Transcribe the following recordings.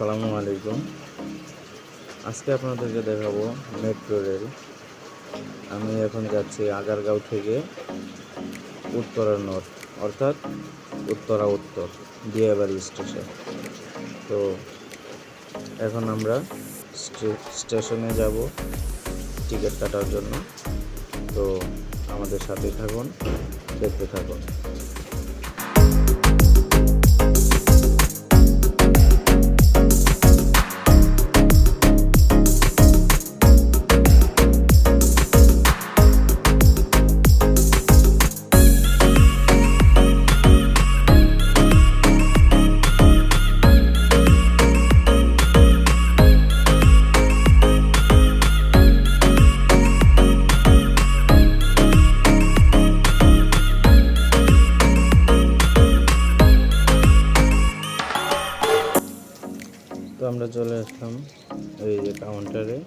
আসসালামু আলাইকুম। আজকে আপনাদেরকে দেখাবো মেট্রো রেল। আমি এখন যাচ্ছি আগারগাঁও থেকে উত্তরা নর্থ, অর্থাৎ উত্তরা উত্তর দিয়াবাড়ি স্টেশন। তো এখন আমরা স্টেশনে যাব টিকিট কাটার জন্য। তো আমাদের সাথে থাকুন, দেখতে থাকুন। তো আমরা চলে আসলাম এই যে কাউন্টারে।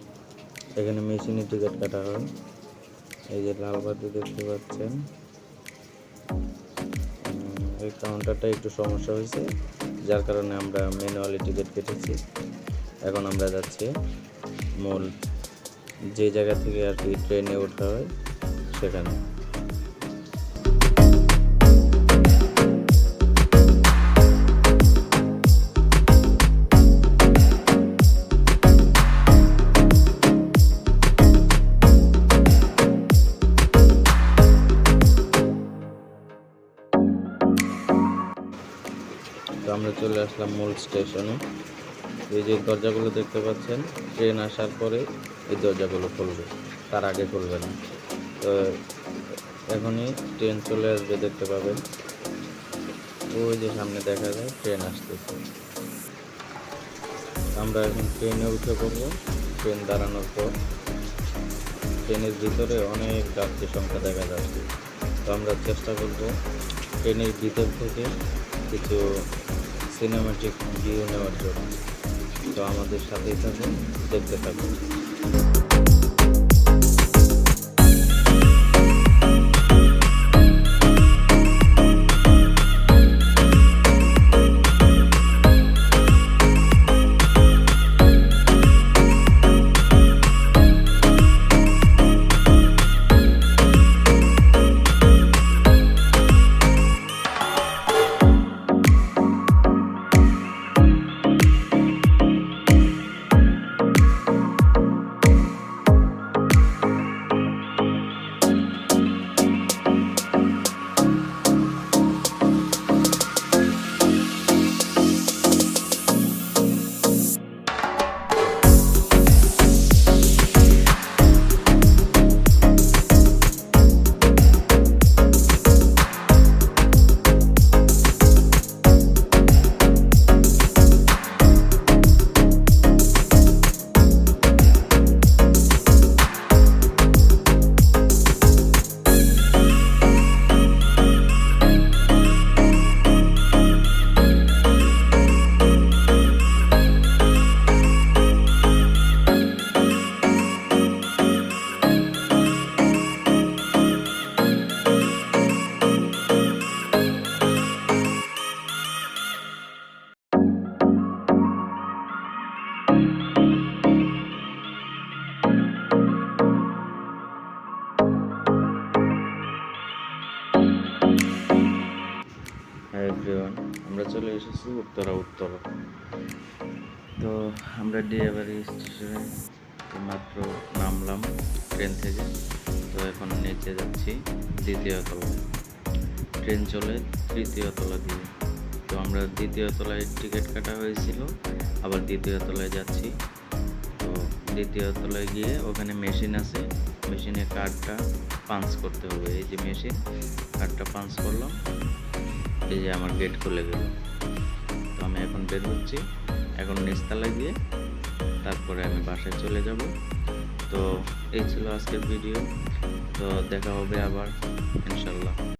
এখানে মেশিনে টিকিট কাটা হয়। এই যে লাল বাতি দেখতে পাচ্ছেন। এই কাউন্টারটা একটু সমস্যা হয়েছে, যার কারণে আমরা ম্যানুয়ালি টিকিট কেটেছি। এখন আমরা যাচ্ছি মূল যে জায়গা থেকে আর কি ট্রেনে ওঠা হয় সেখানে। তো আমরা চলে আসলাম মূল স্টেশনে। এই যে দরজাগুলো দেখতে পাচ্ছেন, ট্রেন আসার পরে এই দরজাগুলো খুলবে, তার আগে খুলবে না। তো এখনই ট্রেন চলে আসবে, দেখতে পাবেন। ওই যে সামনে দেখা যায় ট্রেন আসতেছে। আমরা এখন ট্রেনে উঠে পড়বো। ট্রেন দাঁড়ানোর পর ট্রেনের ভিতরে অনেক যাত্রী সংখ্যা দেখা যাচ্ছে। তো আমরা চেষ্টা করব ট্রেনের ভিতর থেকে কিছু সিনেমাটিক ভিউ নেওয়ার জন্য। তো আমাদের সাথেই থাকুন, দেখতে থাকুন। এভরিওয়ান, আমরা চলে এসেছি উত্তরা। তো আমরা দিয়াবাড়ি স্টেশনে মাত্র নামলাম ট্রেন থেকে। তো এখন নিচে যাচ্ছি দ্বিতীয় তলায়। ট্রেন চলে তৃতীয় তলা দিয়ে। তো আমরা দ্বিতীয় তলায় টিকিট কাটা হয়েছিল, আবার দ্বিতীয় তলায় যাচ্ছি। তো দ্বিতীয় তলায় গিয়ে ওখানে মেশিন আছে, মেশিনে কার্ডটা পাঞ্চ করতে হবে। এই যে মেশিন, কার্ডটা পাঞ্চ করলাম, এই যে আমার গেট খুলে গেল। তো আমি এখন বের হচ্ছি। এখন নিচতলায় গিয়ে তারপরে আমি বাসায় চলে যাব। তো এই ছিল আজকের ভিডিও। তো দেখা হবে আবার ইনশাল্লাহ।